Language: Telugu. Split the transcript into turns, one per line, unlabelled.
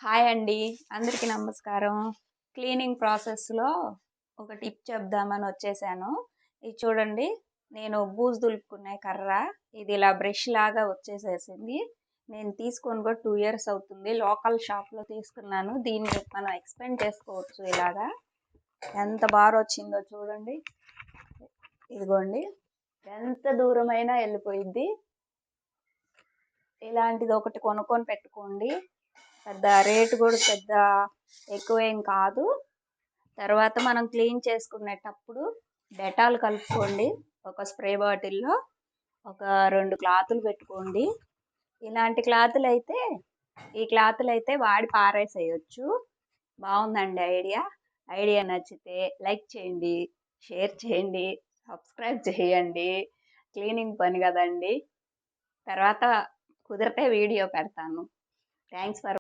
హాయ్ అండి. అందరికీ నమస్కారం. క్లీనింగ్ ప్రాసెస్‌లో ఒక టిప్ చెప్దామని వచ్చేసాను. ఇది చూడండి. నేను బూజు దులుపుకునే కర్ర. ఇది ఇలా బ్రష్ లాగా వచ్చేసేసింది. నేను తీసుకొని కూడా 2 ఇయర్స్ అవుతుంది. లోకల్ షాప్‌లో తీసుకున్నాను. దీన్ని మనం ఎక్స్‌పెండ్ చేసుకోవచ్చు ఇలాగా. ఎంత బారొచ్చిందో చూడండి. ఇదిగోండి. ఎంత దూరమైనా ఎళ్ళిపోయిద్ది. ఇలాంటిది ఒకటి కొనుక్కొని పెట్టుకోండి. పెద్ద రేటు కూడా పెద్ద ఎక్కువేం కాదు. తర్వాత మనం క్లీన్ చేసుకునేటప్పుడు డెటాల్ కలుపుకోండి. ఒక స్ప్రే బాటిల్‌లో ఒక 2 క్లాతులు పెట్టుకోండి. ఇలాంటి క్లాతులైతే ఈ క్లాతులైతే వాడి పారేసేయొచ్చు. బావుందండి ఐడియా. ఐడియా నచ్చితే లైక్ చేయండి, షేర్ చేయండి, సబ్స్క్రైబ్ చేయండి. క్లీనింగ్ పని గదండీ! తర్వాత కుదిరితే వీడియో పెడతాను. Thanks for